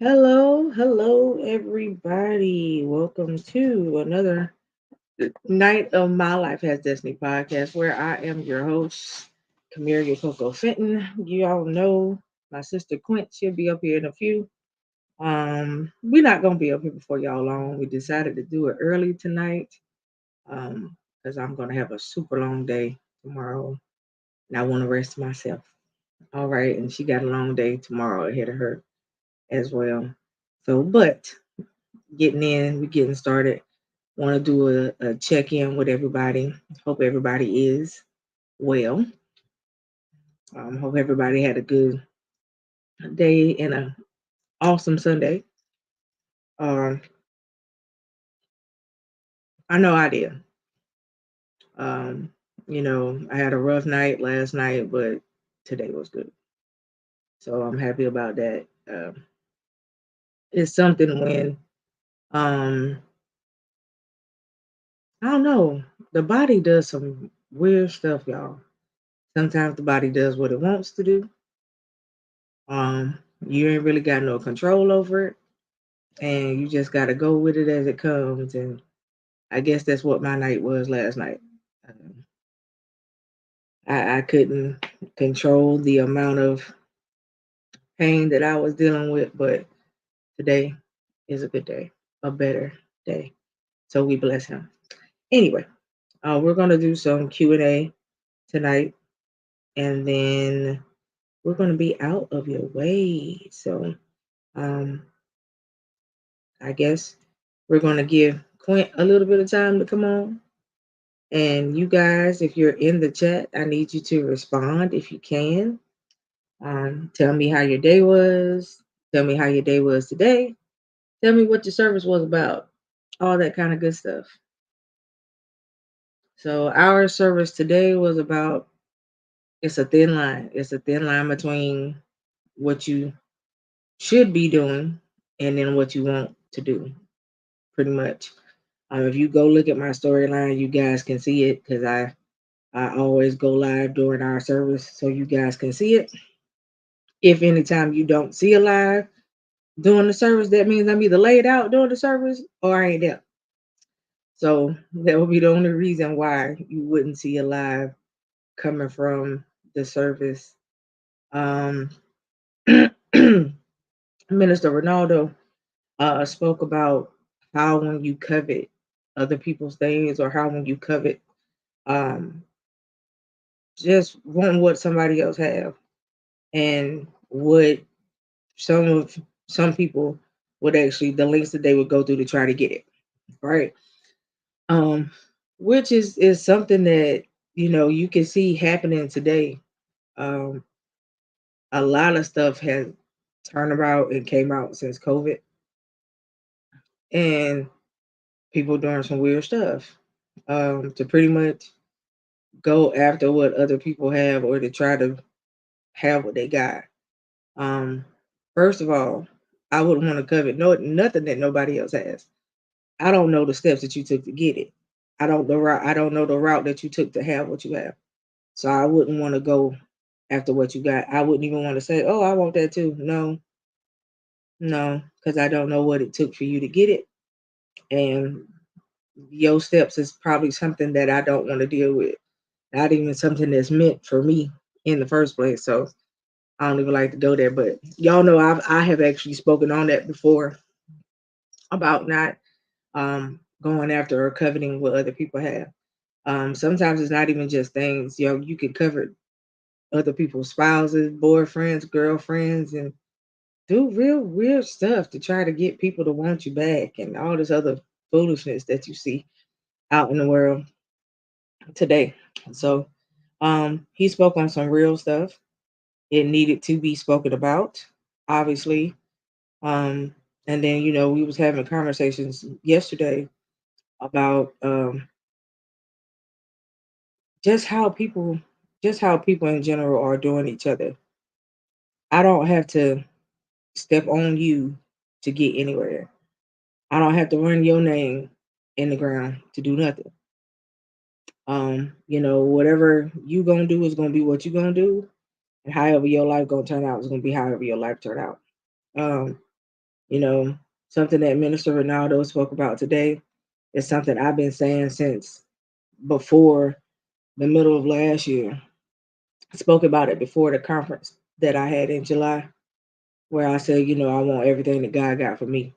Hello, everybody. Welcome to another night of My Life Has Destiny podcast, where I am your host, Cameria Coco Fenton. You all know my sister Quint. She'll be up here in a few. We're not gonna be up here before y'all long. We decided to do it early tonight, because I'm gonna have a super long day tomorrow, and I want to rest myself. All right, and she got a long day tomorrow ahead of her as well. So, but we're getting started. Want to do a check in with everybody. Hope everybody is well. Hope everybody had a good day and an awesome Sunday. Um, I know I did. Um, I had a rough night last night, but today was good. So I'm happy about that. It's something when um, I don't know, the body does some weird stuff, y'all. Sometimes the body does what it wants to do. Um, you ain't really got no control over it, and you just got to go with it as it comes. And I guess that's what my night was last night. Um, I couldn't control the amount of pain that I was dealing with, but today is a good day, a better day. So we bless him. Anyway, we're gonna do some Q&A tonight, and then we're gonna be out of your way. So um, I guess we're gonna give Quint a little bit of time to come on. And you guys, if you're in the chat, I need you to respond if you can. Tell me how your day was. Tell me how your day was today. Tell me what your service was about. All that kind of good stuff. So our service today was about, it's a thin line. It's a thin line between what you should be doing and then what you want to do, pretty much. If you go look at my storyline, you guys can see it because I always go live during our service so you guys can see it. If anytime you don't see a live during the service, that means I'm either laid out during the service or I ain't there. So that would be the only reason why you wouldn't see a live coming from the service. Um, Minister Ronaldo spoke about how when you covet other people's things, or how when you covet um, just wanting what somebody else have, and what some of some people would actually, the lengths that they would go through to try to get it, right? um which is something that you can see happening today. um a lot of stuff has turned about and came out since COVID, and people doing some weird stuff to pretty much go after what other people have, or to try to have what they got. um First of all, I wouldn't want to covet nothing that nobody else has. I don't know the steps that you took to get it. I don't know the route that you took to have what you have. So I wouldn't want to go after what you got. I wouldn't even want to say, "Oh, I want that too." No, no, because I don't know what it took for you to get it, and your steps is probably something that I don't want to deal with. Not even something that's meant for me in the first place. So I don't even like to go there. But y'all know I have actually spoken on that before, about not going after or coveting what other people have. Sometimes it's not even just things. You could cover other people's spouses, boyfriends, girlfriends, and do real weird stuff to try to get people to want you back, and all this other foolishness that you see out in the world today. So, he spoke on some real stuff. It needed to be spoken about, obviously. Um, and then we was having conversations yesterday about just how people just how people in general are doing each other. I don't have to step on you to get anywhere. I don't have to run your name in the ground to do nothing. Whatever you gonna do is gonna be what you gonna do, and however your life gonna turn out is gonna be however your life turn out. Um, You know, something that Minister Ronaldo spoke about today is something I've been saying since before the middle of last year. I spoke about it before the conference that I had in July, where I said, I want everything that God got for me.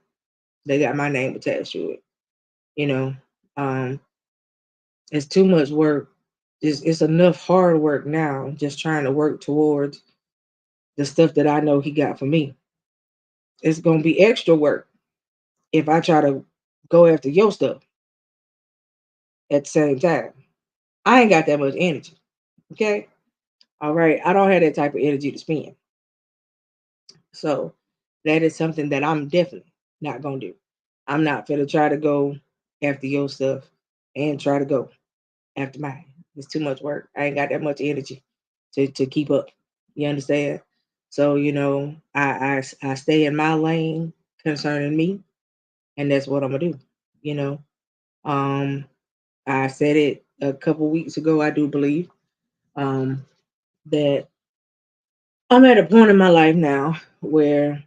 They got my name attached to it. You know, um, it's too much work. It's enough hard work now, just trying to work towards the stuff that I know He got for me. It's gonna be extra work if I try to go after your stuff at the same time. I ain't got that much energy. Okay. All right. I don't have that type of energy to spend. So that is something that I'm definitely not gonna do. I'm not gonna try to go after your stuff and try to go after mine. It's too much work. I ain't got that much energy to keep up. You understand? So, I stay in my lane concerning me, and that's what I'm gonna do. You know. Um I said it a couple weeks ago, I do believe. Um that I'm at a point in my life now where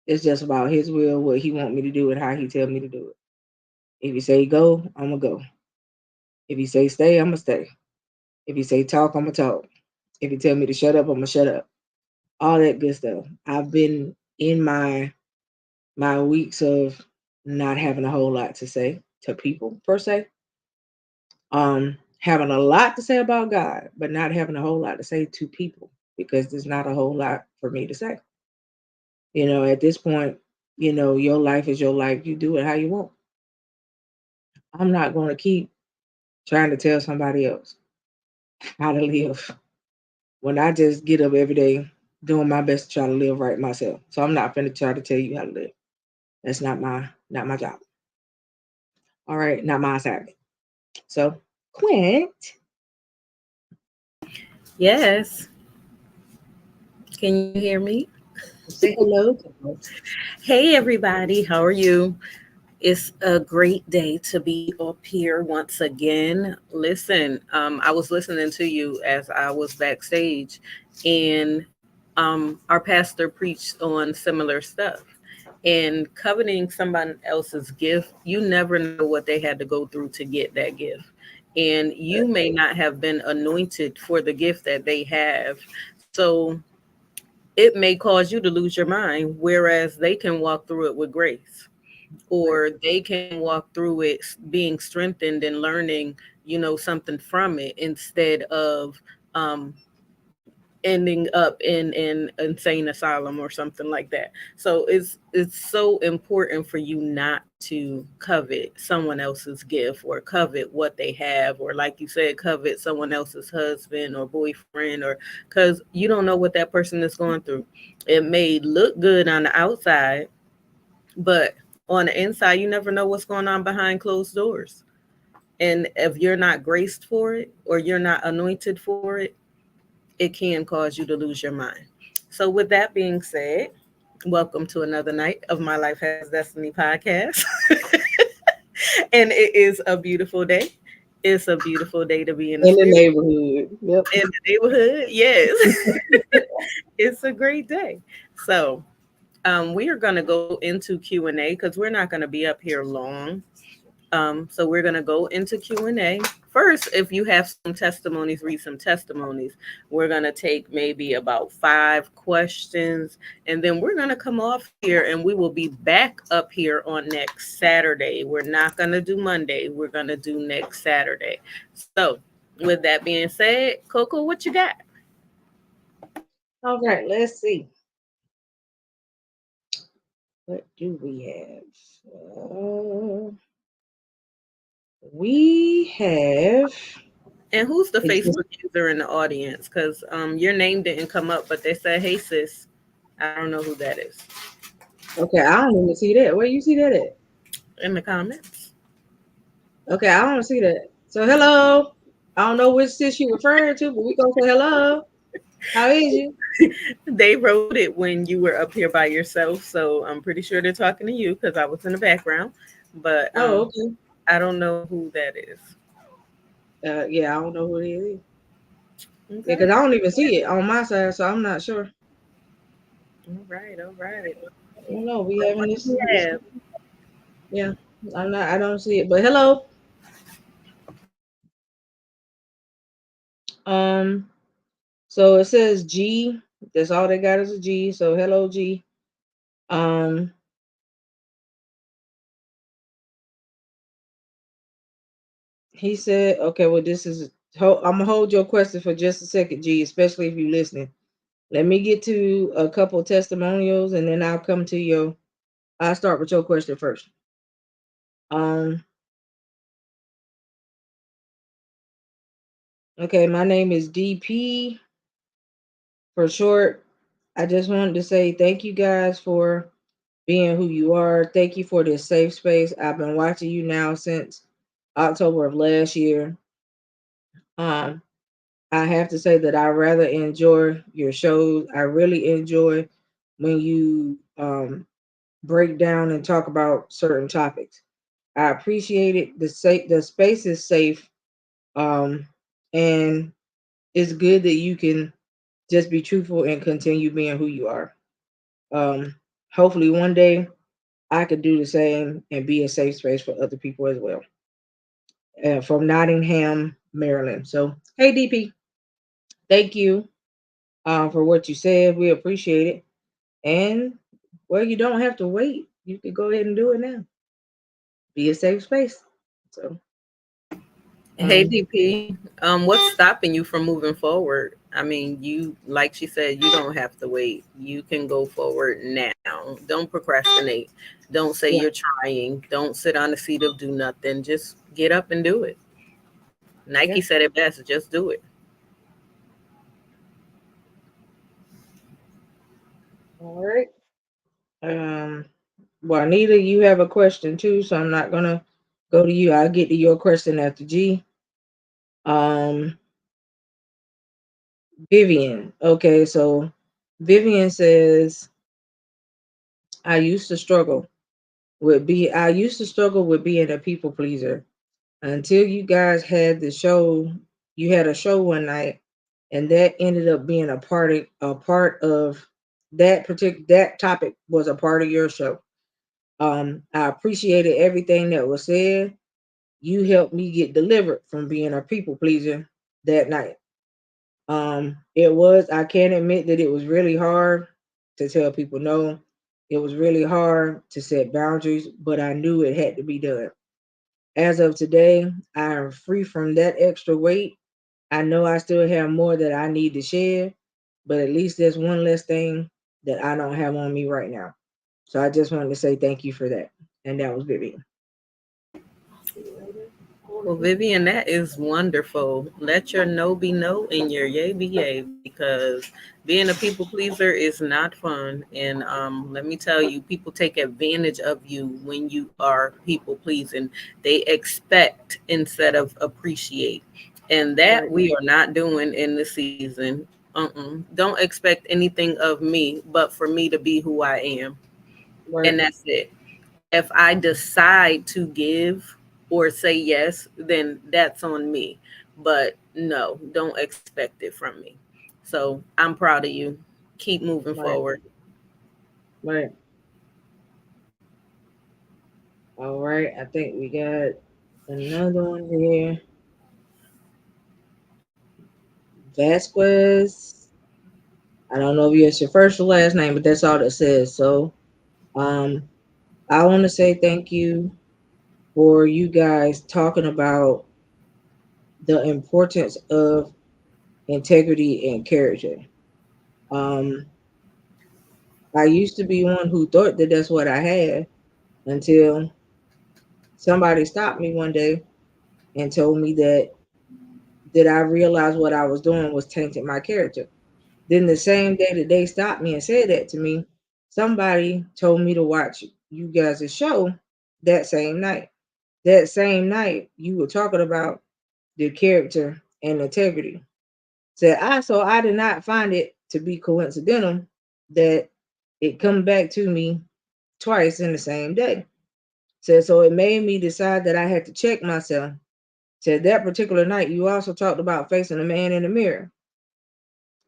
it's just about His will, what He want me to do, and how He tell me to do it. If He say go, I'm gonna go. If He say stay, I'm gonna stay. If He say talk, I'm gonna talk. If He tell me to shut up, I'm gonna shut up. All that good stuff. I've been in my weeks of not having a whole lot to say to people per se. Having a lot to say about God, but not having a whole lot to say to people because there's not a whole lot for me to say. At this point, your life is your life. You do it how you want. I'm not going to keep trying to tell somebody else how to live when I just get up every day doing my best to try to live right myself. So I'm not going to try to tell you how to live. That's not my job. All right, not my assignment. So, Quint, Yes. Can you hear me? say hello to us. Hey, everybody. How are you? It's a great day to be up here once again. Listen, I was listening to you as I was backstage, and our pastor preached on similar stuff. And coveting someone else's gift, you never know what they had to go through to get that gift. And you may not have been anointed for the gift that they have. So it may cause you to lose your mind, whereas they can walk through it with grace, or they can walk through it being strengthened and learning, something from it instead of um, ending up in an insane asylum or something like that. So it's so important for you not to covet someone else's gift or covet what they have, or like you said, covet someone else's husband or boyfriend, or because you don't know what that person is going through. It may look good on the outside, but on the inside you never know what's going on behind closed doors. And if you're not graced for it or you're not anointed for it, it can cause you to lose your mind. So, with that being said, welcome to another night of My Life Has Destiny podcast. And it is a beautiful day. It's a beautiful day to be in the In the spirit, neighborhood. Yep. in the neighborhood. Yes, it's a great day. So, we are going to go into Q&A because we're not going to be up here long. So we're gonna go into Q&A. First, if you have some testimonies, read some testimonies. We're gonna take maybe about 5 questions, and then we're gonna come off here, and we will be back up here on next Saturday. We're not gonna do Monday. We're gonna do next Saturday. So, with that being said, Coco, what you got? All right, let's see. What do we have? We have. And who's the It's just, Facebook user in the audience? Because your name didn't come up, but they said, "Hey sis." I don't know who that is. okay, I don't even see that. Where you see that at? In the comments. Okay, I don't see that. So hello. I don't know which sis you referring to, but we gonna say hello. How is you? They wrote it when you were up here by yourself, so I'm pretty sure they're talking to you because I was in the background. But Oh, okay. I don't know who that is. Yeah, I don't know who it is. Yeah, Okay. because I don't even see it on my side, so I'm not sure. All right, all right. I don't know. We So having what do this. we have? Yeah, I'm not. I don't see it. But hello. Um. So it says G. That's all they got is a G. So hello G. Um. He said, okay. Well, this is. I'm gonna hold your question for just a second, G. Especially if you're listening. Let me get to a couple testimonials, and then I'll come to your. I'll start with your question first. Um. Okay. My name is DP for short. I just wanted to say thank you guys for being who you are. Thank you for this safe space. I've been watching you now since October of last year. Um, I have to say that I rather enjoy your shows. I really enjoy when you break down and talk about certain topics. I appreciate it. The space is safe, um, and it's good that you can just be truthful and continue being who you are. Um, Hopefully, one day I could do the same and be a safe space for other people as well. From Nottingham, Maryland. So, hey, DP, thank you for what you said. We appreciate it. And, well, you don't have to wait. You can go ahead and do it now. Be a safe space. So, Hey um, DP, what's stopping you from moving forward? I mean, you like she said, you don't have to wait. You can go forward now. Don't procrastinate. Don't say yeah, you're trying. Don't sit on the seat of do nothing. Just get up and do it. Nike yeah. said it best. Just do it. All right. Um, Juanita, you have a question too, so I'm not gonna go to you. I'll get to your question after G. Um, Vivian. Okay, so Vivian says, I used to struggle with being a people pleaser until you guys had the show. You had a show one night, and that ended up being a part of that topic was a part of your show. I appreciated everything that was said. You helped me get delivered from being a people pleaser that night. I can't admit that it was really hard to tell people no. It was really hard to set boundaries, but I knew it had to be done. As of today, I am free from that extra weight. I know I still have more that I need to share, but at least there's one less thing that I don't have on me right now. So I just wanted to say thank you for that. And that was Vivian. Well, Vivian, that is wonderful. Let your no be no and your yay be yay because being a people pleaser is not fun. And let me tell you, people take advantage of you when you are people pleasing. They expect instead of appreciate. And that Right, we are not doing in the season. Don't expect anything of me but for me to be who I am. And right, that's it. If I decide to give or say yes, then that's on me. But no, don't expect it from me. So I'm proud of you. Keep moving right, forward. right. All right. I think we got another one here. Vasquez. I don't know if it's your first or last name, but that's all it says. So um I want to say thank you for you guys talking about the importance of integrity and character. Um, I used to be one who thought that that's what I had until somebody stopped me one day and told me that I realized what I was doing was tainting my character. Then the same day that they stopped me and said that to me, somebody told me to watch you guys' show that same night. That same night, you were talking about the character and integrity. So I did not find it to be coincidental that it come back to me twice in the same day. So it made me decide that I had to check myself. So that particular night, you also talked about facing a man in the mirror.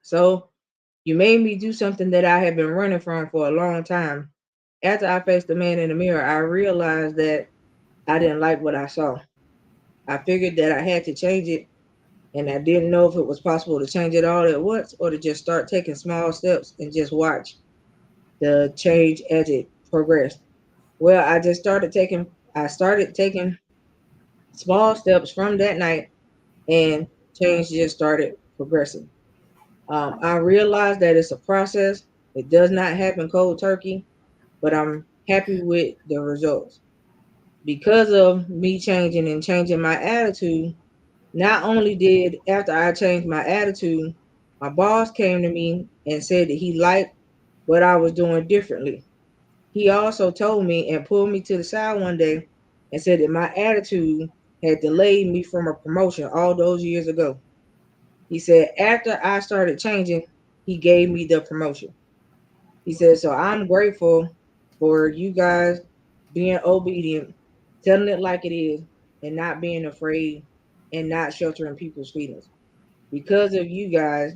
So You made me do something that I have been running from for a long time. After I faced the man in the mirror, I realized that I didn't like what I saw. I figured that I had to change it, and I didn't know if it was possible to change it all at once or to just start taking small steps and just watch the change as it progressed. Well, I started taking small steps from that night, and change just started progressing. I realized that it's a process. It does not happen cold turkey, but I'm happy with the results. Because of me changing and changing my attitude, not only did after I changed my attitude, my boss came to me and said that he liked what I was doing differently. He also told me and pulled me to the side one day and said that my attitude had delayed me from a promotion all those years ago. He said after I started changing, he gave me the promotion. He said, so I'm grateful for you guys being obedient, telling it like it is, and not being afraid and not sheltering people's feelings. Because of you guys,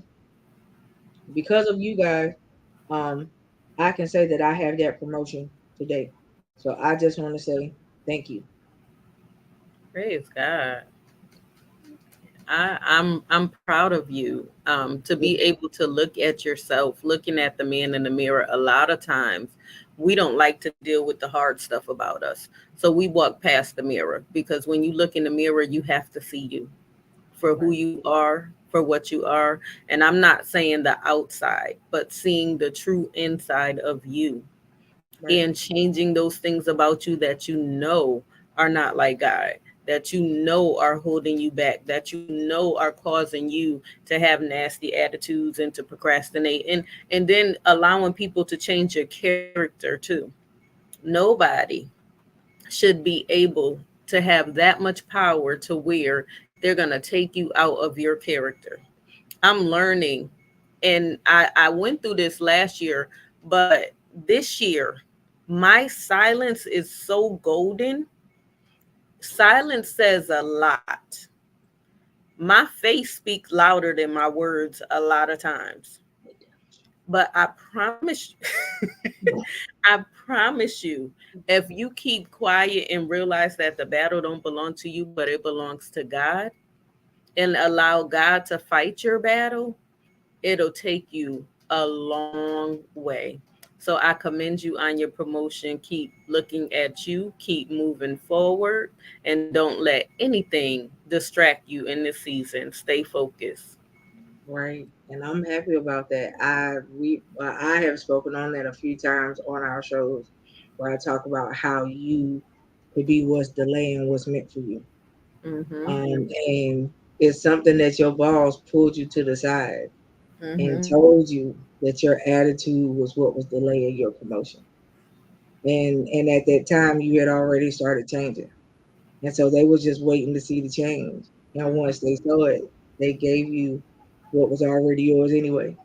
because of you guys, um, I can say that I have that promotion today. So I just want to say thank you. Praise God. I'm proud of you to be able to look at yourself, looking at the man in the mirror. A lot of times, we don't like to deal with the hard stuff about us, so we walk past the mirror because when you look in the mirror, you have to see you for who Right, you are, for what you are. And I'm not saying the outside, but seeing the true inside of you right, and changing those things about you that you know are not like God, that you know are holding you back, that you know are causing you to have nasty attitudes and to procrastinate, and then allowing people to change your character too. Nobody should be able to have that much power to where they're going to take you out of your character. I'm learning, and I went through this last year, but this year, my silence is so golden. Silence says a lot. My face speaks louder than my words a lot of times. But I promise, I promise you, if you keep quiet and realize that the battle don't belong to you, but it belongs to God, and allow God to fight your battle, it'll take you a long way. So I commend you on your promotion. Keep looking at you, keep moving forward, and don't let anything distract you in this season. Stay focused. right. And I'm happy about that. I have spoken on that a few times on our shows where I talk about how you could be what's delaying what's meant for you. Mm-hmm. And it's something that your boss pulled you to the side and Mm-hmm. told you that your attitude was what was delaying your promotion. And at that time you had already started changing. And so they was just waiting to see the change. And once they saw it, they gave you what was already yours anyway.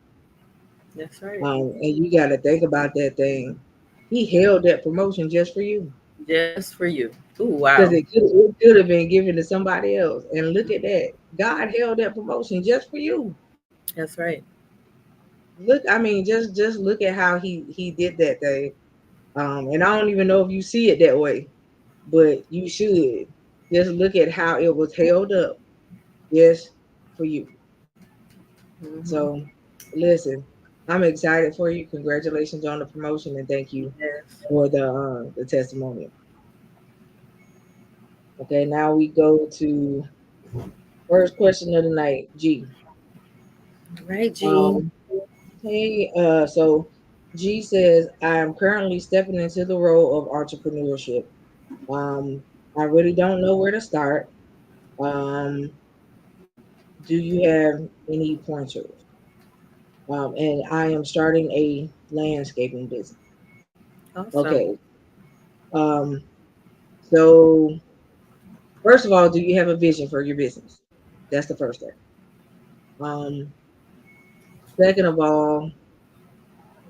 That's right. And you got to think about that thing. He held that promotion just for you Just for you. Ooh, wow. because it could have been given to somebody else. And look at that. God held that promotion just for you. That's right. Look, I mean, just look at how he did that thing. And I don't even know if you see it that way, but you should. Just look at how it was held up just for you. Mm-hmm. So, listen, I'm excited for you. Congratulations on the promotion, and thank you Yes. for the testimonial. Okay, now we go to first question of the night. G. Right, G. Um, hey, so G says I am currently stepping into the role of entrepreneurship. Um, I really don't know where to start. Um, do you have any pointers? And I am starting a landscaping business. Awesome. Okay. Um, so first of all, do you have a vision for your business? That's the first thing. Um, Second of all,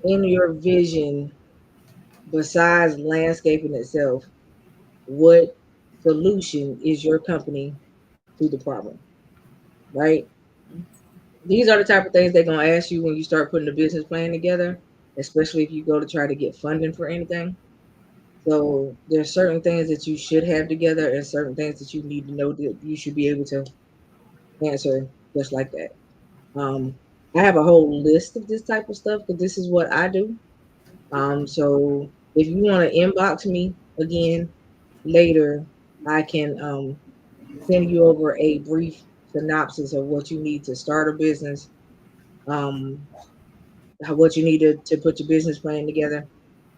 in your vision, besides landscaping itself, what solution is your company to the problem? Right? These are the type of things they're gonna ask you when you start putting the business plan together, especially if you go to try to get funding for anything. So there's certain things that you should have together and certain things that you need to know that you should be able to answer just like that. Um, I have a whole list of this type of stuff because this is what I do. So if you want to inbox me again later, I can send you over a brief synopsis of what you need to start a business, um, what you need to put your business plan together,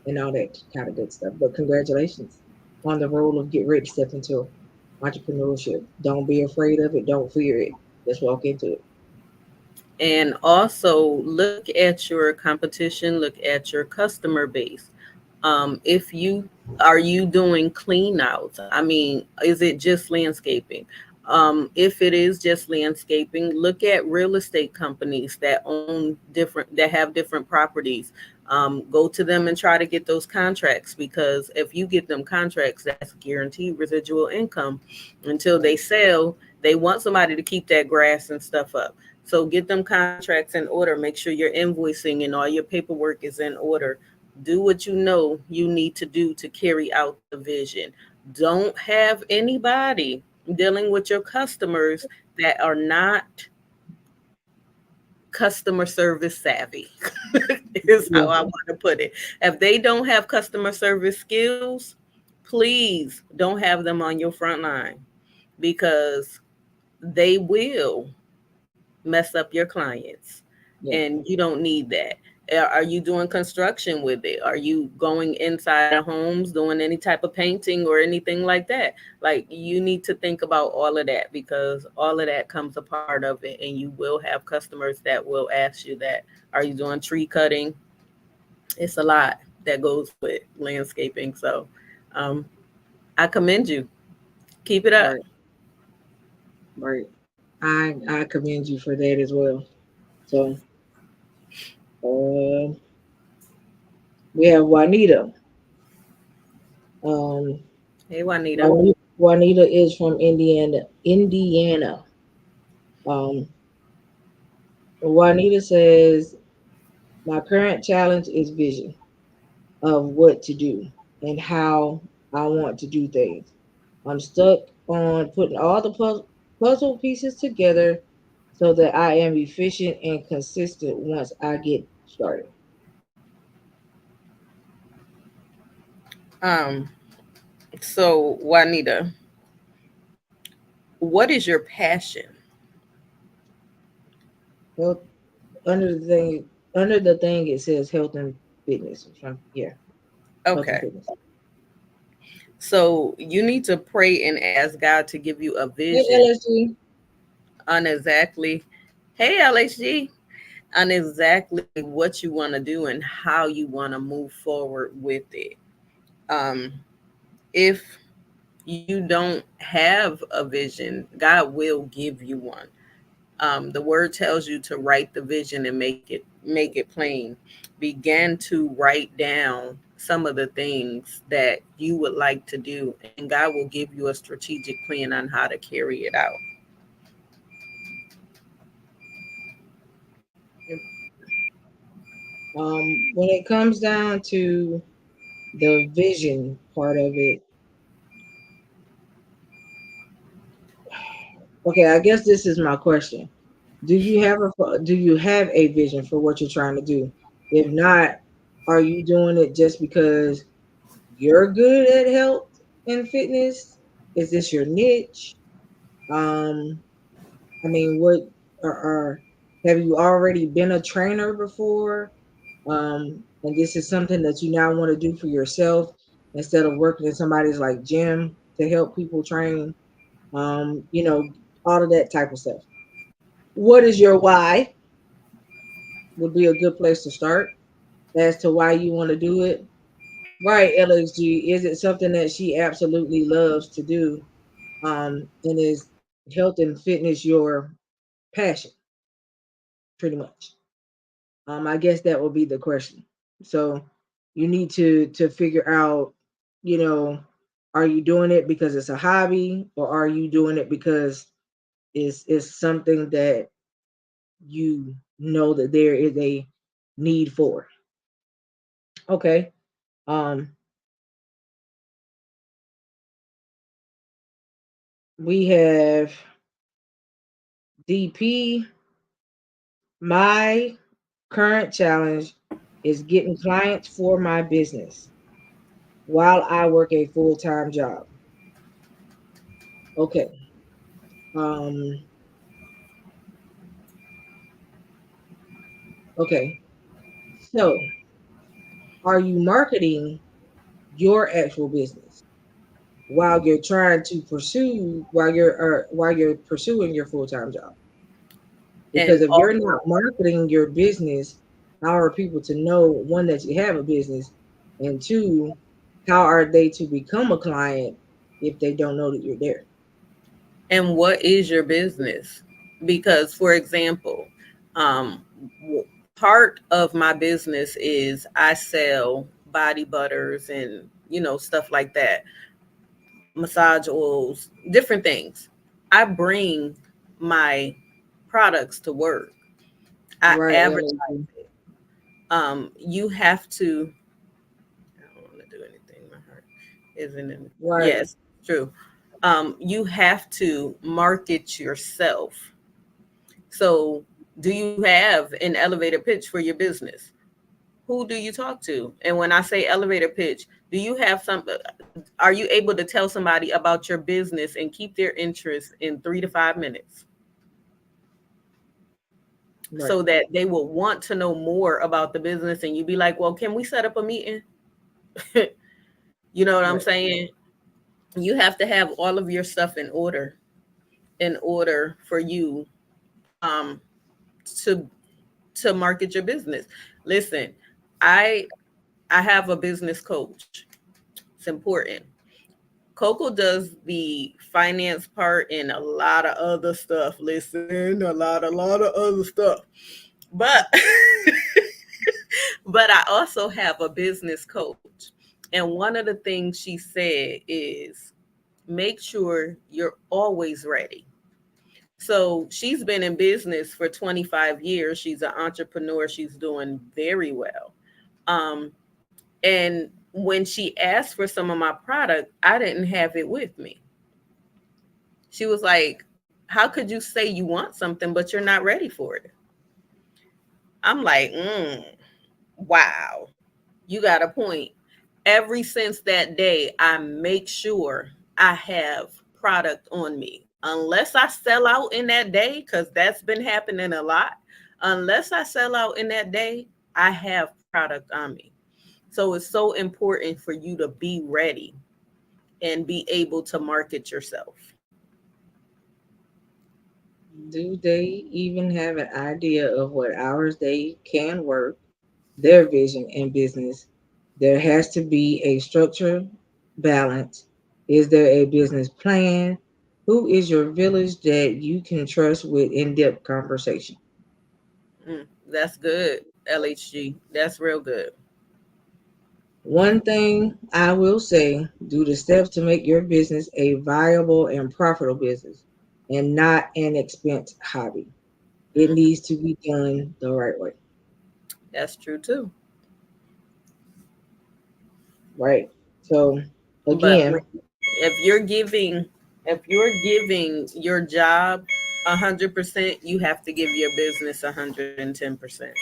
and all that kind of good stuff. But congratulations on the role of get ready to step into entrepreneurship. Don't be afraid of it. Don't fear it. Just walk into it. And also look at your competition, look at your customer base. If you are you doing clean outs? I mean, is it just landscaping? If it is just landscaping, look at real estate companies that own different that have different properties. Go to them and try to get those contracts, because if you get them contracts, that's guaranteed residual income until they Right. sell. They want somebody to keep that grass and stuff up. So get them contracts in order. Make sure your invoicing and all your paperwork is in order. Do what you know you need to do to carry out the vision. Don't have anybody dealing with your customers that are not customer service savvy, is how Yeah. I want to put it. If they don't have customer service skills, please don't have them on your front line, because they will mess up your clients, Yeah. and you don't need that. Are you doing construction with it? Are you going inside of homes doing any type of painting or anything like that? Like, you need to think about all of that, because all of that comes a part of it, and you will have customers that will ask you that. Are you doing tree cutting? It's a lot that goes with landscaping. So um, I commend you. Keep it up. Right. Right. I commend you for that as well. So uh, we have Juanita. Um, Hey, Juanita. Juanita is from Indiana. Indiana. Um, Juanita says, my current challenge is vision of what to do and how I want to do things. I'm stuck on putting all the puzzle pieces together so that I am efficient and consistent once I get started. Um, so Juanita, what is your passion? Health under the thing it says health and fitness. Yeah, health and Okay. fitness. So you need to pray and ask God to give you a Hey vision LSG. on exactly, hey LHG, on exactly what you want to do and how you want to move forward with it. Um, if you don't have a vision, God will give you one. The word tells you to write the vision and make it plain. Begin to write down some of the things that you would like to do, and God will give you a strategic plan on how to carry it out. When it comes down to the vision part of it, okay, I guess this is my question. Do you have a vision for what you're trying to do? If not, are you doing it just because you're good at health and fitness? Is this your niche? Um, I mean, what are have you already been a trainer before? And this is something that you now want to do for yourself instead of working in somebody's like gym to help people train. You know, all of that type of stuff. What is your why? Would be a good place to start as to why you want to do it. Right, LXG. Is it something that she absolutely loves to do? And is health and fitness your passion, pretty much? I guess that will be the question. So you need to figure out, you know, are you doing it because it's a hobby, or are you doing it because it's something that you know that there is a need for. Okay. Um, we have DP. My current challenge is getting clients for my business while I work a full-time job. Okay. Um, okay. So, are you marketing your actual business while you're trying to pursue while you're pursuing your full-time job? And Because if you're also, not marketing your business, how are people to know, one, that you have a business, and two, how are they to become a client if they don't know that you're there? and what is your business? Because, for example, um, part of my business is I sell body butters and stuff like that, massage oils, different things. I bring my products to work. I Right, advertise LAG. it. You have to. I don't want to do anything. My heart isn't in. Right. Yes, true. You have to market yourself. So, do you have an elevator pitch for your business? Who do you talk to? And when I say elevator pitch, do you have some? Are you able to tell somebody about your business and keep their interest in 3 to 5 minutes, Right. so that they will want to know more about the business? And you be like, well, can we set up a meeting? You know what I'm Right. saying? You have to have all of your stuff in order for you um to market your business. Listen, I I have a business coach. It's important. Coco does the finance part and a lot of other stuff. Listen, a lot of other stuff. But but I also have a business coach. And one of the things she said is make sure you're always ready. So she's been in business for 25 years. She's an entrepreneur. She's doing very well. Um, and when she asked for some of my product, I didn't have it with me. She was like, how could you say you want something, but you're not ready for it? I'm like, wow, you got a point. Ever since that day, I make sure I have product on me. Unless I sell out in that day, because that's been happening a lot. Unless I sell out in that day, I have product on me. So it's so important for you to be ready and be able to market yourself. Do they even have an idea of what hours they can work, their vision and business? There has to be a structure, balance. Is there a business plan? Who is your village that you can trust with in-depth conversation? That's good, LHG. That's real good. One thing I will say, do the steps to make your business a viable and profitable business and not an expense hobby. It Mhm. needs to be done the right way, That's true too. right? So, But again, if you're giving your job 100%, you have to give your business 110%.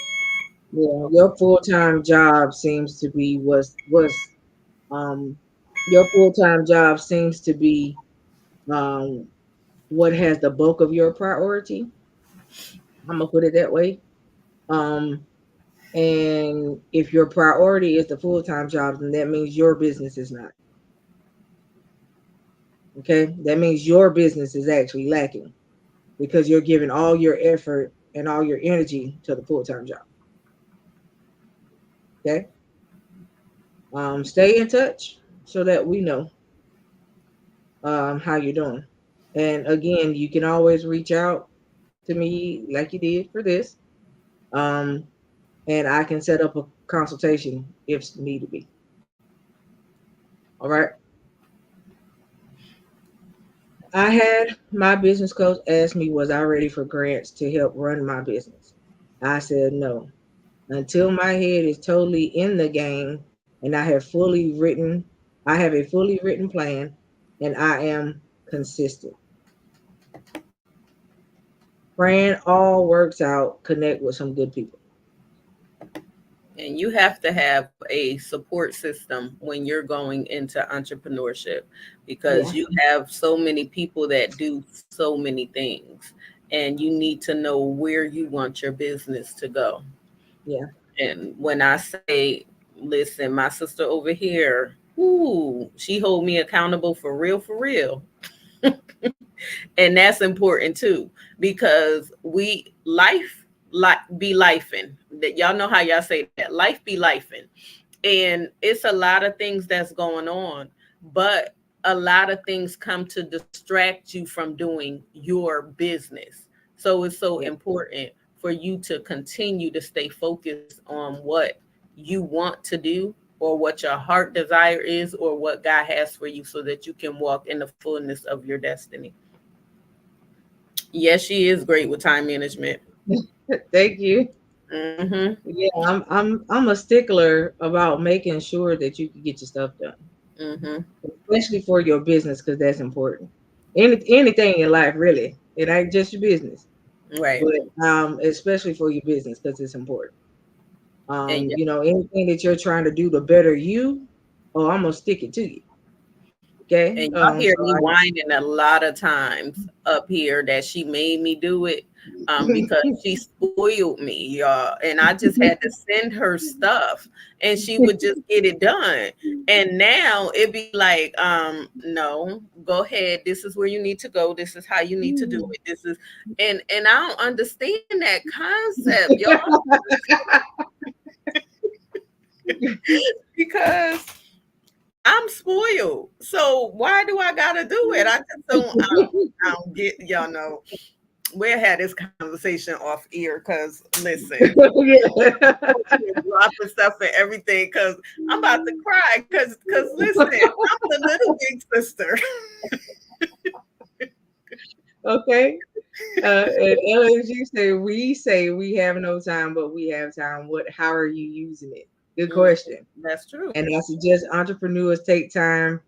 yeah, your full-time job seems to be um your full-time job seems to be um what has the bulk of your priority. I'm gonna put it that way. Um, and if your priority is the full-time job, then that means your business is not. Okay, that means your business is actually lacking because you're giving all your effort and all your energy to the full-time job. Okay, stay in touch so that we know how you're doing. And again, you can always reach out to me like you did for this, um, and I can set up a consultation if need to be. All right. I had my business coach ask me, was I ready for grants to help run my business? I said no. Until my head is totally in the game and I have a fully written plan and I am consistent. Praying all works out, connect with some good people. And you have to have a support system when you're going into entrepreneurship, because Yeah, you have so many people that do so many things, and you need to know where you want your business to go. yeah. And when I say, listen, my sister over here, ooh, she hold me accountable for real, for real. And that's important too, because we life like be lifing. That y'all know how y'all say that. Life be lifing. And it's a lot of things that's going on, but a lot of things come to distract you from doing your business. So it's so Yeah. important for you to continue to stay focused on what you want to do, or what your heart desire is, or what God has for you, so that you can walk in the fullness of your destiny. Yes, she is great with time management. Thank you. Mm-hmm. Yeah, I'm a stickler about making sure that you can get your stuff done, Mm-hmm. especially for your business because that's important. Anything in life, really, it ain't just your business, Right. but especially for your business because it's important. And Anything that you're trying to do to better you, oh, I'm gonna stick it to you. Okay. And y'all hear So me whining a lot of times up here that she made me do it, because she spoiled me, y'all. And I just had to send her stuff, and she would just get it done. And now it be like, no, go ahead. This is where you need to go. This is how you need to do it. This is, and I don't understand that concept, y'all, because I'm spoiled. So why do I gotta do it? I don't get, y'all know. We'll have this conversation off ear, because listen, Yeah. dropping stuff and everything, because I'm about to cry, because listen, I'm the little big sister. Okay. And LSU say we have no time, but we have time. How are you using it? Good Mm, question. that's true. And I suggest entrepreneurs take time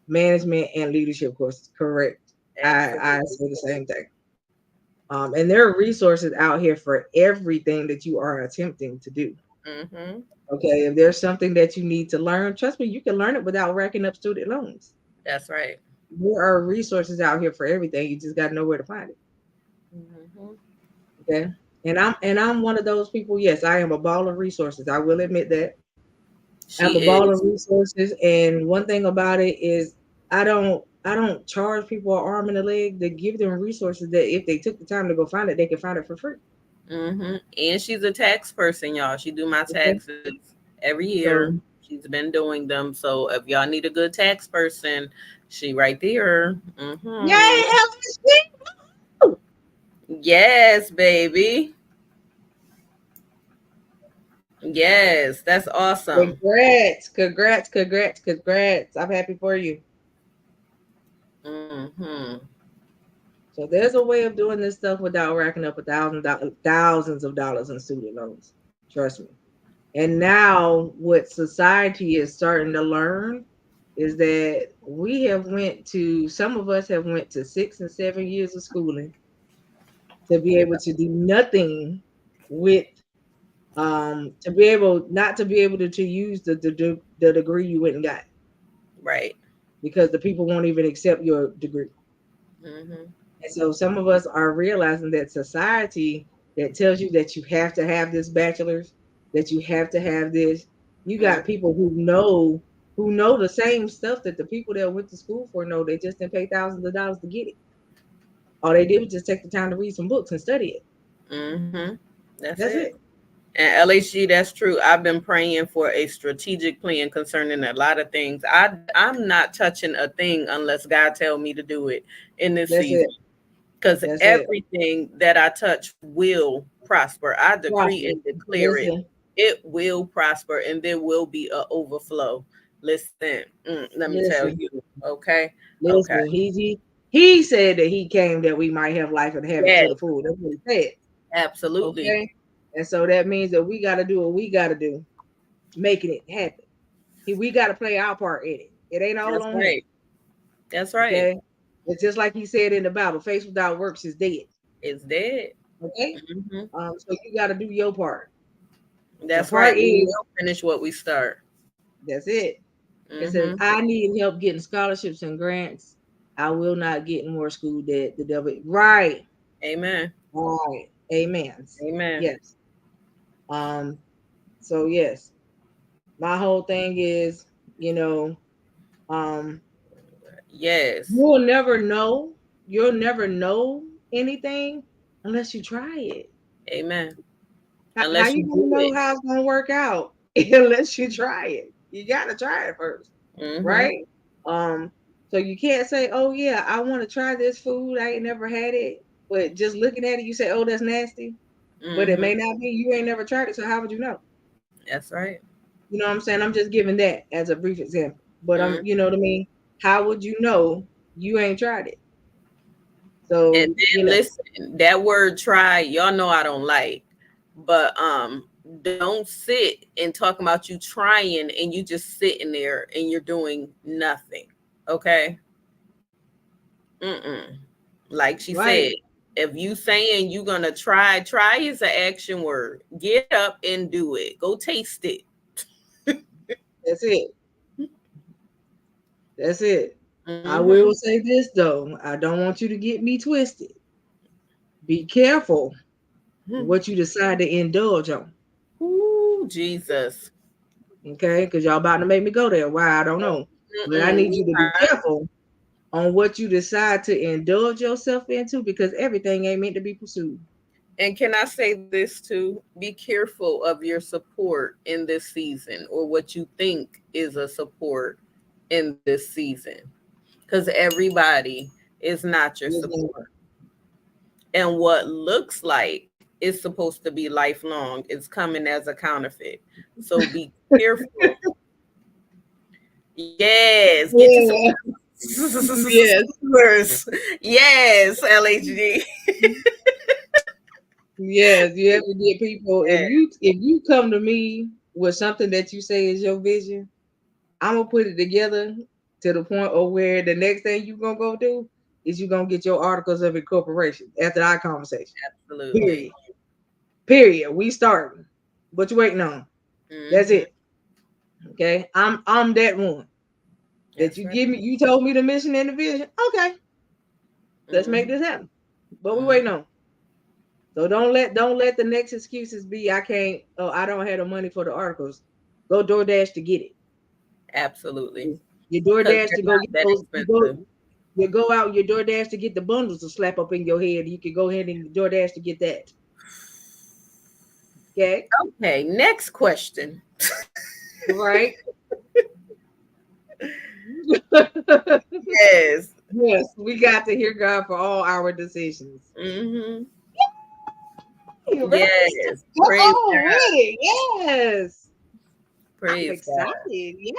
management and leadership courses. Correct. I Absolutely. say the same thing. And there are resources out here for everything that you are attempting to do. Mm-hmm. Okay. If there's something that you need to learn, trust me, you can learn it without racking up student loans. That's right. There are resources out here for everything. You just got to know where to find it. Mm-hmm. Okay. And I'm one of those people. Yes, I am a ball of resources. I will admit that. She I'm a ball of is. resources. And one thing about it is I don't charge people an arm and a leg to give them resources that if they took the time to go find it, they can find it for free. Mm-hmm. And she's a tax person, y'all. She do my Okay. taxes every year. So She's been doing them. So if y'all need a good tax person, she right there. yay, Mm-hmm. LSU. Yes, baby. Yes, that's awesome. Congrats. Congrats. Congrats. Congrats. I'm happy for you. Mm-hmm. So there's a way of doing this stuff without racking up thousands of dollars in student loans. Trust me. And now what society is starting to learn is that we have went to some of us have went to 6 and 7 years of schooling to be able to do nothing with to be able not to be able to use the degree you went and got Right. because the people won't even accept your degree. Mm-hmm. And so some of us are realizing that society that tells you that you have to have this bachelor's, that you have to have this. You got Mm-hmm. people who know the same stuff that the people that went to school for know. They just didn't pay thousands of dollars to get it. All they did was just take the time to read some books and study it. Mm-hmm. That's That's it. it. And LHG, that's true. I've been praying for a strategic plan concerning a lot of things. I'm not touching a thing unless God tell me to do it in this That's season. it. Because That's it. everything that I touch will prosper. I decree Prosper. and declare it. Listen, It will prosper, and there will be a overflow. Listen, let me tell listen, you. Okay, okay. listen. He said that he came that we might have life and have it to Yes, the full. That's what he said. absolutely. Okay. And so that means that we got to do what we got to do, making it happen. We got to play our part in it. It ain't all That's on him. right. That's right. Okay. It's just like he said in the Bible, faith without works is dead. It's dead. Okay. Hmm. So you got to do your part. The That's part right. We is, will finish what we start. that's it. It says, Hmm. I need help getting scholarships and grants. I will not get more school debt. The devil. Right. Amen. Right. Amen. Amen. Yes. Um, so yes, my whole thing is, you know, um, Yes. you'll never know. You'll never know anything unless you try it. Amen. How Unless you you gonna do know it. how it's gonna work out unless you try it? You gotta try it first, Hmm. right? Um, so you can't say, "Oh yeah, I want to try this food. I ain't never had it," but just looking at it, you say, "Oh, that's nasty," but it Hmm. may not be. You ain't never tried it, so how would you know? That's right. You know what I'm saying? I'm just giving that as a brief example, but Mm. you know what I mean? How would you know you ain't tried it? And So, then listen, that word try, y'all know I don't like, but don't sit and talk about you trying and you just sitting there and you're doing nothing. Okay. Mm-mm. Like she right. said, if you saying you gonna try is an action word. Get up and do it. Go taste it. That's it. That's it. I Mm-hmm. will say this though. I don't want you to get me twisted. Be careful what you decide to indulge on. Ooh, Jesus. Okay, because y'all about to make me go there. Why I don't know. But I Mm-mm. need you to be careful on what you decide to indulge yourself into because everything ain't meant to be pursued. And can I say this too? Be careful of your support in this season or what you think is a support in this season because everybody is not your support. And what looks like is supposed to be lifelong is coming as a counterfeit. So be careful. Yes, get you some Yeah. Yes. customers. Yes, LHG. Yes, you have to get people. Yeah, If you come to me with something that you say is your vision, I'm gonna put it together to the point of where the next thing you gonna go do is you gonna get your articles of incorporation after our conversation. absolutely. Period. Period. We starting. What you waiting on? That's Hmm. it. Okay. I'm that one that That's you right. give me. You told me the mission and the vision. Okay, let's make Hmm. this happen. But we Hmm. waiting on. So don't let the next excuses be I can't. Oh, I don't have the money for the articles. Go DoorDash to get it. Absolutely. Your Because DoorDash they're to go not get that those. expensive. You go out your DoorDash to get the bundles to slap up in your head. You can go ahead and DoorDash to get that. Okay, Okay, next question. right? Yes. Yes, we got to hear God for all our decisions. Hmm. You ready? Yes. Come Praise on with God. it. Yes, I'm Praise God. excited. Yeah,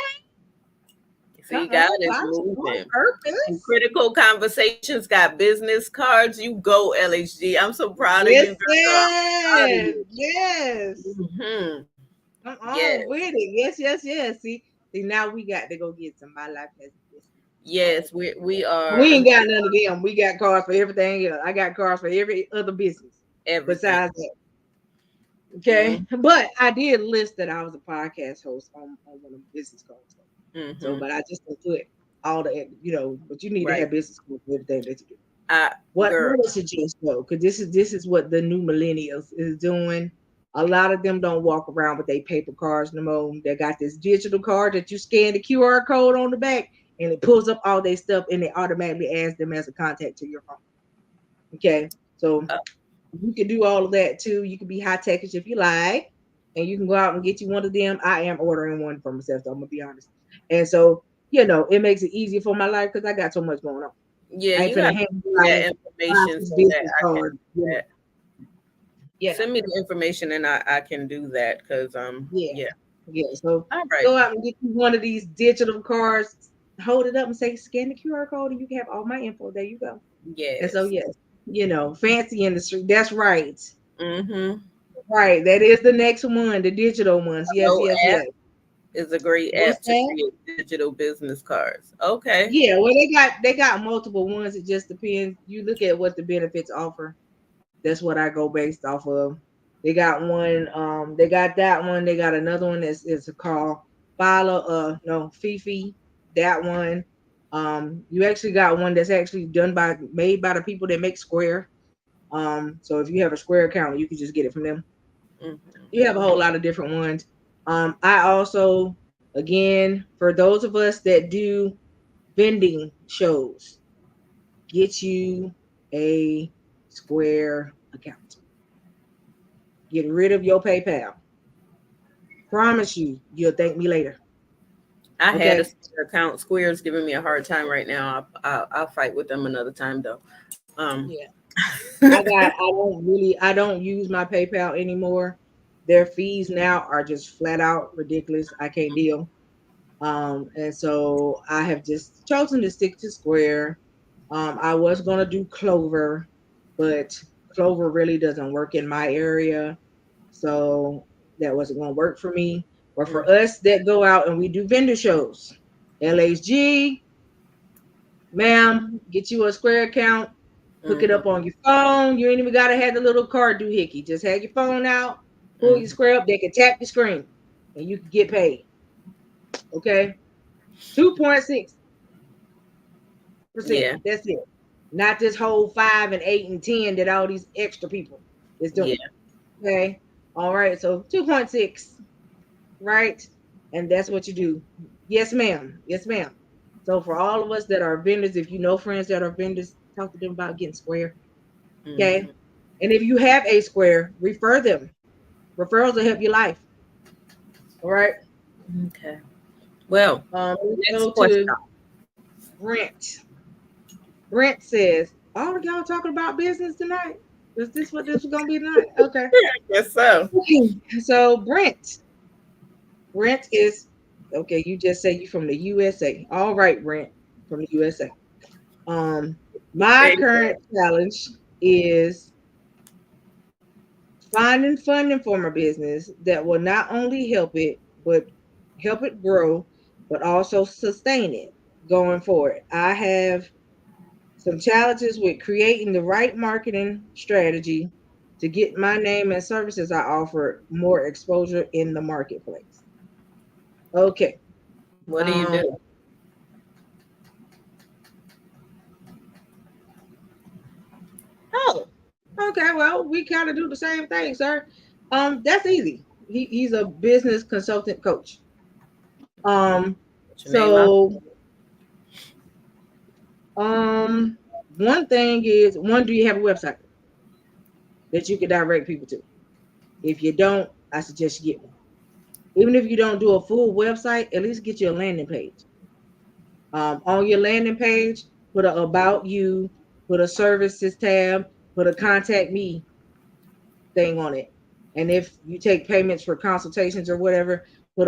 See, come God on, is God's on moving. And purpose. Critical Conversations got business cards. You go, LHG. I'm so proud of you, girl. I'm proud of Listen, you. yes, Hmm. come Yes. on with it. Yes, yes, yes. See, now we got to go get some. My life has a business card. Yes, we We are ain't got none of them. We got cards for everything else. I got cards for every other business everything. besides that. Okay, but I did list that I was a podcast host on one of the business cards. So, Mm-hmm. but I just don't put all the but you need to Right. have business cards for everything that you do. I What I girl. would suggest though, because this is what the new millennials is doing. A lot of them don't walk around with their paper cards no more. They got this digital card that you scan the QR code on the back, and it pulls up all their stuff, and it automatically adds them as a contact to your phone. Okay, so Uh, you can do all of that too. You can be high techish if you like, and you can go out and get you one of them. I am ordering one for myself, so I'm gonna be honest. And so, it makes it easier for my life because I got so much going on. yeah, I ain't you finna got hand you that like information this so that business I can card. do that. Yeah, Send me the information and I can do that because yeah, yeah. yeah. So All right. go out and get you one of these digital cards. hold it up and say, scan the QR code and you can have all my info. There you go. And so, Yes. yes, fancy industry. That's right. Mm-hmm. Right. That is the next one, the digital ones. Yes, No yes, app yes. is a great What's app to that? create digital business cards. Okay. Yeah, well, they got multiple ones. It just depends. You look at what the benefits offer. That's what I go based off of. They got one. They got that one. They got another one that's is called Fila. No, Fifi. That one. You actually got one that's actually made by the people that make Square. So if you have a Square account, you can just get it from them. You have a Mm-hmm. whole lot of different ones. I also, again, for those of us that do vending shows, get you a Square account. Get rid of your PayPal. Promise you, you'll thank me later. I had a Okay. Square account. Square's giving me a hard time right now. I'll fight with them another time though. Um, Yeah. I don't use my PayPal anymore. Their fees now are just flat out ridiculous. I can't deal. And so I have just chosen to stick to Square. I was gonna do Clover, but Clover really doesn't work in my area, so that wasn't gonna work for me. But for us that go out and we do vendor shows, LHG, ma'am, get you a Square account, hook it mm-hmm. up on your phone. You ain't even gotta have the little card doohickey. Just have your phone out, pull your Mm-hmm. Square up. They can tap the screen, and you can get paid. Okay, 2.6%. Yeah. That's it. Not this whole 5 and 8 and 10 that all these extra people is Yeah. doing. Okay. All right. So 2.6, right? And that's what you do. Yes, ma'am. Yes, ma'am. So for all of us that are vendors, if you know friends that are vendors, talk to them about getting Square. Okay. Mm-hmm. And if you have a Square, refer them. Referrals will help your life. All right. Okay. Well, Let's next go question. to Brent. Brent says, all of y'all talking about business tonight? Is this what this is gonna be tonight? Okay. Yes, so. Okay. So Brent is okay. You just say you from the USA. All right, Brent from the USA. Um, my There you go. current challenge is finding funding for my business that will not only but help it grow, but also sustain it going forward. I have some challenges with creating the right marketing strategy to get my name and services I offer more exposure in the marketplace. Okay. What do you Um, do? oh, okay. Well, we kind of do the same thing, sir. That's easy. He's a business consultant coach. Um, What's your name out? so um, one thing is do you have a website that you can direct people to? If you don't, I suggest you get one. Even if you don't do a full website, at least get you a landing page. On your landing page, put a about you, put a services tab, put a contact me thing on it. And if you take payments for consultations or whatever, put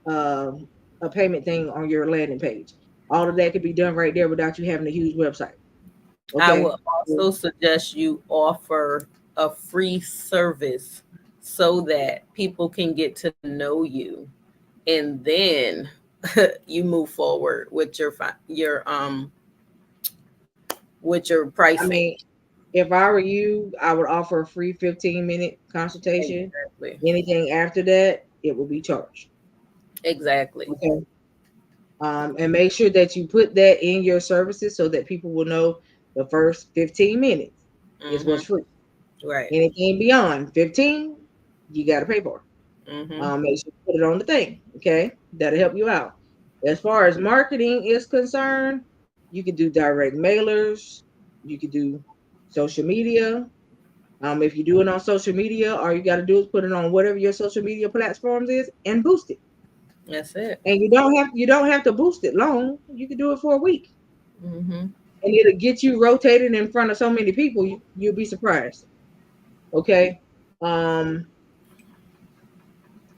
um, a payment thing on your landing page. All of that could be done right there without you having a huge website. I Okay. will also suggest you offer a free service so that people can get to know you, and then you move forward with your I pricing. mean, if I were you, I would offer a free 15-minute consultation. Exactly. Anything after that, it will be charged. Exactly. Okay. And make sure that you put that in your services so that people will know the first 15 minutes is Mm-hmm. what's free. Right. Anything beyond 15, you got to pay for. Mm-hmm. Make sure you put it on the thing. Okay. That'll help you out. As far as marketing is concerned, you can do direct mailers, you can do social media. If you do it on social media, all you got to do is put it on whatever your social media platforms is and boost it. That's it. And you don't have to boost it long. You can do it for a week, Mm-hmm. and it'll get you rotated in front of so many people. You'll be surprised. Okay. Um,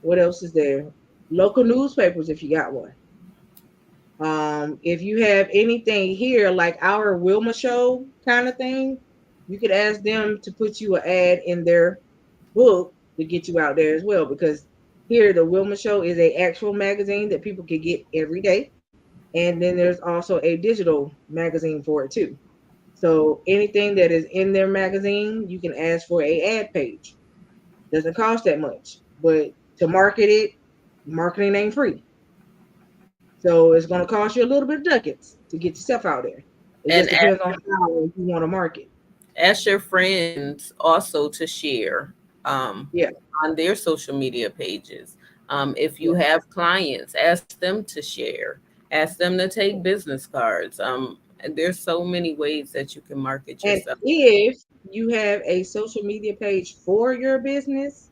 what else is there? Local newspapers, if you got one. If you have anything here, like our Wilma show kind of thing, you could ask them to put you an ad in their book to get you out there as well. Because here, the Wilma show is a actual magazine that people can get every day, and then there's also a digital magazine for it too. So anything that is in their magazine, you can ask for a ad page. Doesn't cost that much, but to market it, marketing ain't free. So it's going to cost you a little bit of ducats to get yourself out there. It And just depends on how you want to market. ask your friends also to share um, Yeah, on their social media pages. If you yeah. have clients, ask them to share. Ask them to take business cards. And there's so many ways that you can market And yourself. if you have a social media page for your business,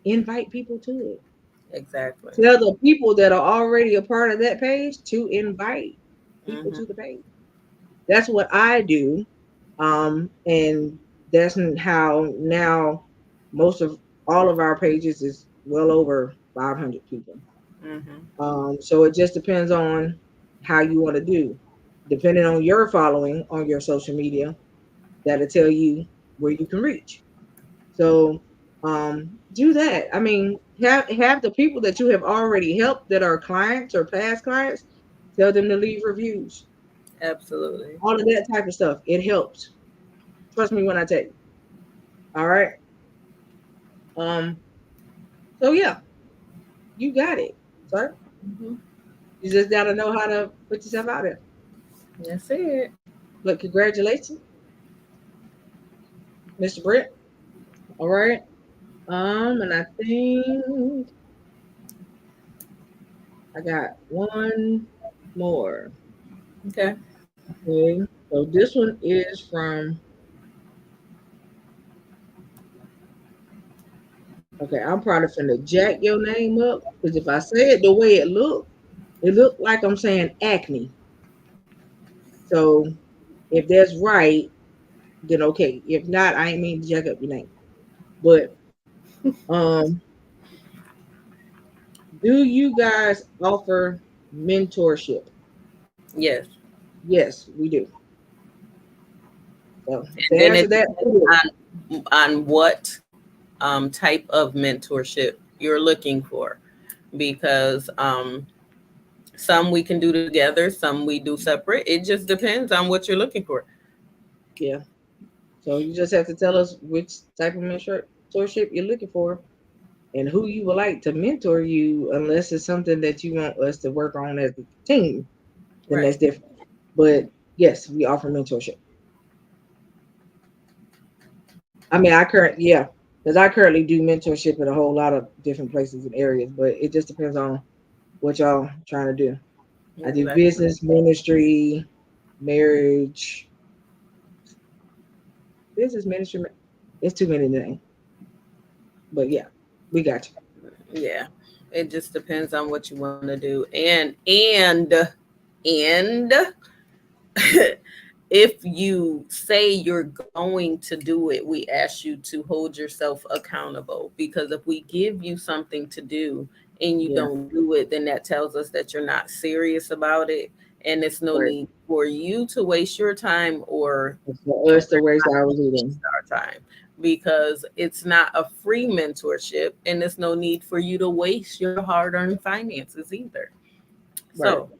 invite people to it. Exactly. Tell the people that are already a part of that page to invite people Hmm. to the page. That's what I do. And that's how now most of all of our pages is well over 500 people. Hmm. So it just depends on how you want to do. Depending on your following on your social media, that'll tell you where you can reach. So do that. I mean, have the people that you have already helped that are clients or past clients, tell them to leave reviews. Absolutely. All of that type of stuff. It helps. Trust me when I tell you. All right. Um, so yeah, you got it, sir. Hmm. You just gotta know how to put yourself out there. That's it. But congratulations, Mr. Britt. All right. And I think I got one more. Okay. Okay. So this one is from. Okay, I'm probably finna jack your name up because if I say it the way it looked like I'm saying acne. So if that's right, then okay. If not, I ain't mean to jack up your name. But um, do you guys offer mentorship? Yes. Yes, we do. So And to then answer it that, depends on what type of mentorship you're looking for, because some we can do together, some we do separate. It just depends on what you're looking for. yeah. So you just have to tell us which type of mentorship you're looking for and who you would like to mentor you, unless it's something that you want us to work on as a team, then Right. that's different. But yes, we offer mentorship. I mean, yeah, because I currently do mentorship at a whole lot of different places and areas, but it just depends on what y'all trying to do. I do Exactly. business, ministry, marriage, business ministry. It's too many names, but yeah, we got you. Yeah. It just depends on what you want to do. And if you say you're going to do it, we ask you to hold yourself accountable, because if we give you something to do and you Yeah, don't do it, then that tells us that you're not serious about it. And it's no right. need for you to waste your time or It's for us to waste our waste eating. our time, because it's not a free mentorship, and there's no need for you to waste your hard-earned finances either. Right. So,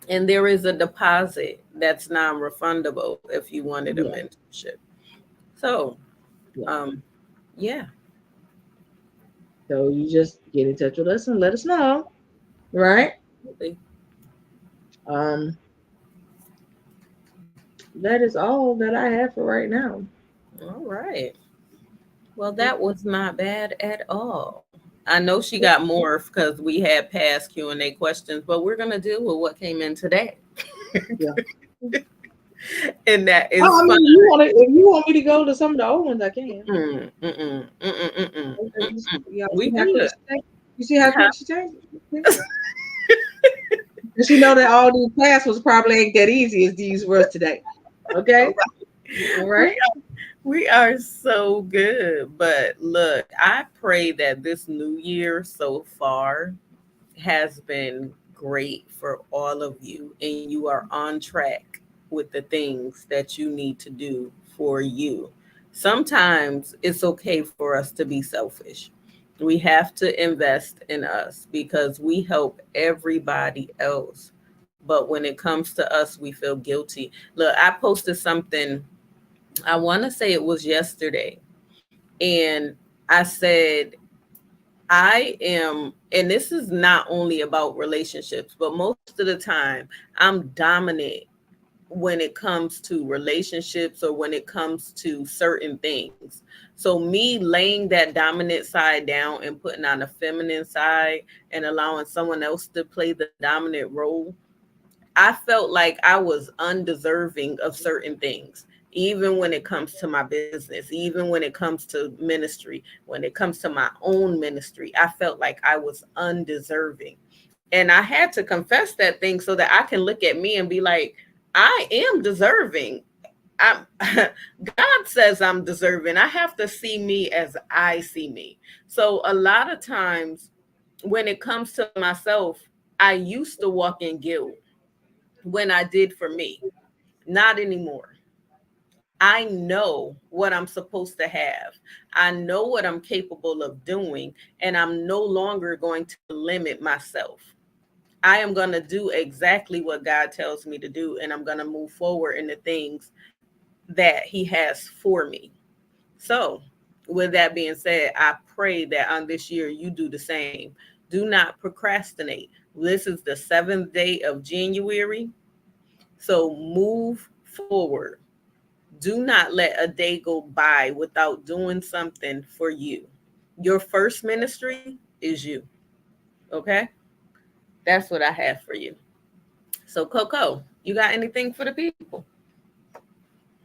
and there is a deposit that's non-refundable if you wanted a Yeah. mentorship. So, Yeah. um, yeah, So you just get in touch with us and let us know. Right. absolutely. Um, that is all that I have for right now. All right. Well, that was not bad at all. I know she got more because we had past Q&A questions, but we're gonna deal with what came in today, Yeah. and that Oh, is I fun. mean, if you want me to go to some of the old ones, I can. Mm, mm-mm, mm-mm, mm-mm, Okay, mm-mm. yeah, We see how quick good. she changed? You see how Huh? quick she changed? Okay. And she know that all these tasks was probably ain't that easy as these was today. Okay, all right. We We are so good. But look, I pray that this new year so far has been great for all of you, and you are on track with the things that you need to do for you. Sometimes it's okay for us to be selfish. We have to invest in us because we help everybody else. But when it comes to us, we feel guilty. Look, I posted something, I want to say it was yesterday, and I said, I am, and this is not only about relationships, but most of the time, I'm dominant when it comes to relationships or when it comes to certain things. So, me laying that dominant side down and putting on the feminine side and allowing someone else to play the dominant role, I felt like I was undeserving of certain things, even when it comes to my business, even when it comes to ministry, when it comes to my own ministry. I felt like I was undeserving. And I had to confess that thing so that I can look at me and be like, I am deserving. I'm God says I'm deserving. I have to see me as I see me. So a lot of times when it comes to myself, I used to walk in guilt when I did for me. Not anymore. I know what I'm supposed to have. I know what I'm capable of doing, and I'm no longer going to limit myself. I am going to do exactly what God tells me to do, and I'm going to move forward in the things that He has for me. So, with that being said, I pray that on this year you do the same. Do not procrastinate. This is the seventh day of January. So, move forward. Do not let a day go by without doing something for you. Your first ministry is you. Okay? That's what I have for you. So, Coco, you got anything for the people?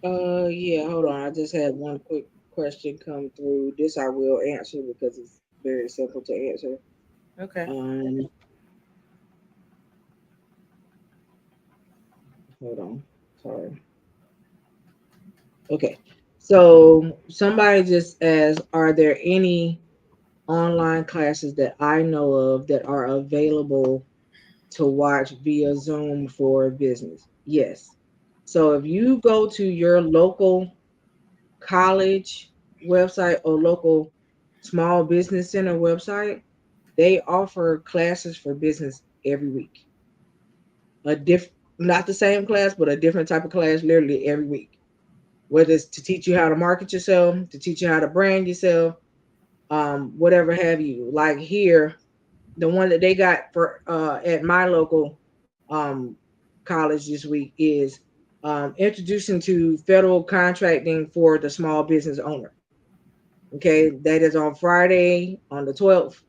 Yeah, hold on. I just had one quick question come through. This I will answer because it's very simple to answer. Okay. Um, hold on. Sorry. Okay. So somebody just asked, are there any online classes that I know of that are available to watch via Zoom for business? Yes. So if you go to your local college website or local small business center website, they offer classes for business every week. A not the same class, but a different type of class literally every week. Whether it's to teach you how to market yourself, to teach you how to brand yourself, whatever have you. Like here, the one that they got for at my local um, college this week is introducing to federal contracting for the small business owner. Okay, that is on Friday on the 12th,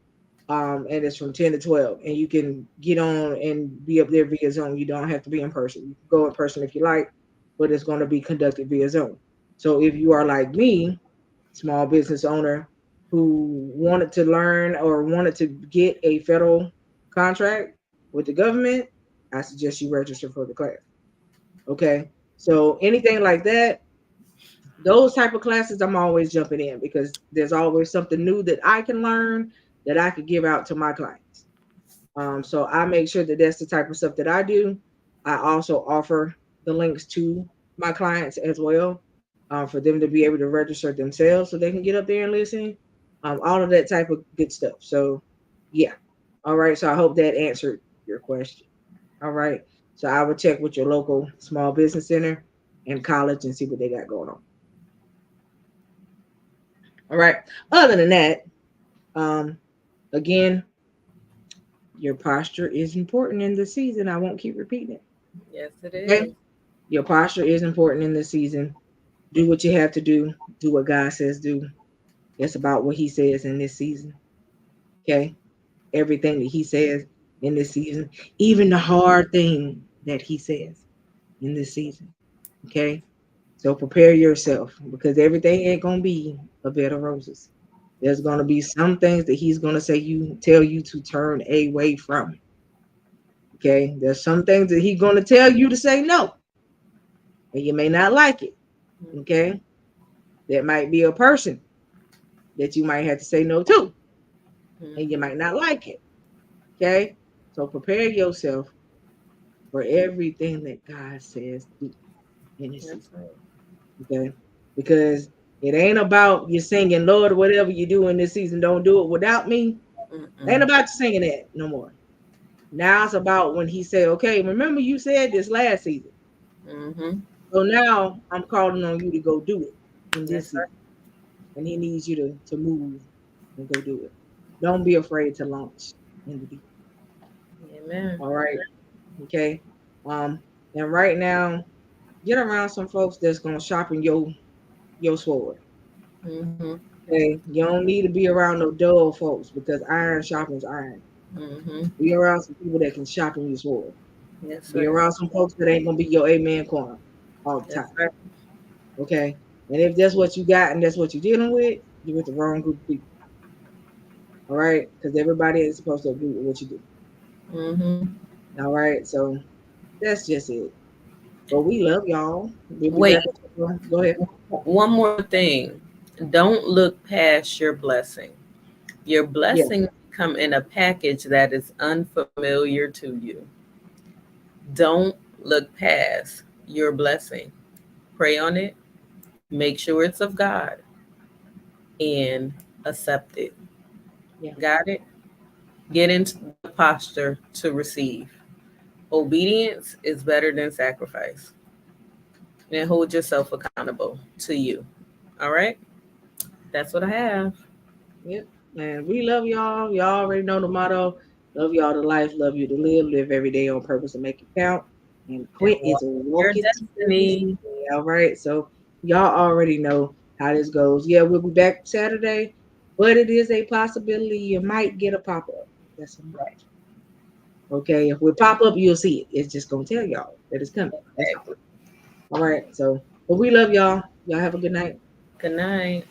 and it's from 10 to 12. And you can get on and be up there via Zoom. You don't have to be in person. You can go in person if you like, but it's going to be conducted via Zoom. So if you are like me, small business owner who wanted to learn or wanted to get a federal contract with the government, I suggest you register for the class. Okay. So anything like that, those type of classes, I'm always jumping in because there's always something new that I can learn that I could give out to my clients. So I make sure that that's the type of stuff that I do. I also offer the links to my clients as well, for them to be able to register themselves so they can get up there and listen. All of that type of good stuff. So, yeah. All right. So I hope that answered your question. All right. So I would check with your local small business center and college and see what they got going on. All right. Other than that, um, again, your posture is important in the season. I won't keep repeating it. Yes, it Okay. is. Your posture is important in this season. Do what you have to do. Do what God says do. It's about what He says in this season. Okay. Everything that He says in this season, even the hard thing that He says in this season. Okay. So prepare yourself because everything ain't gonna be a bed of roses. There's gonna be some things that He's gonna tell you to turn away from. Okay. There's some things that He's gonna tell you to say no, and you may not like it. Okay. That might be a person that you might have to say no to, and you Mm-hmm. might not like it. Okay. So prepare yourself for everything that God says do in this That's season. right. Okay? Because it ain't about you singing, Lord, whatever you do in this season, don't do it without me. It ain't Mm-mm. about you singing that no more. Now it's about when he said, okay, remember you said this last season. Mm-hmm. So now I'm calling on you to go do it in this That's right. season. And he needs you to move and go do it. Don't be afraid to launch in the deep. Amen. All right. Okay. Um, and right now, get around some folks that's gonna sharpen your sword. Mm-hmm. Okay. You don't need to be around no dull folks because iron sharpens iron. Mm-hmm. Be around some people that can sharpen your sword. That's Be right. around some folks that ain't gonna be your amen corner all the That's time. right. Okay. And if that's what you got and that's what you're dealing with, you're with the wrong group of people. All right. Because everybody is supposed to agree with what you do. Mm-hmm. All right. So that's just it. But we love y'all. We'll be Wait, back. Go ahead. one more thing. Don't look past your blessing. Your Yeah. blessing come in a package that is unfamiliar to you. Don't look past your blessing. Pray on it. Make sure it's of God and accept it. Yeah. Got it? Get into the posture to receive. Obedience is better than sacrifice. And hold yourself accountable to you. All right? That's what I have. Yep. And we love y'all. Y'all already know the motto. Love y'all to life, love you to live, live every day on purpose and make it count. And And quit is walk a your walk it to this destiny. day. All right. So y'all already know how this goes. Yeah, we'll be back Saturday, but it is a possibility you might get a pop-up. That's a might. Okay. If we pop up, you'll see it. It's just gonna tell y'all that it's coming. That's all. Exactly. All right. So but we love y'all. Y'all have a good night. Good night.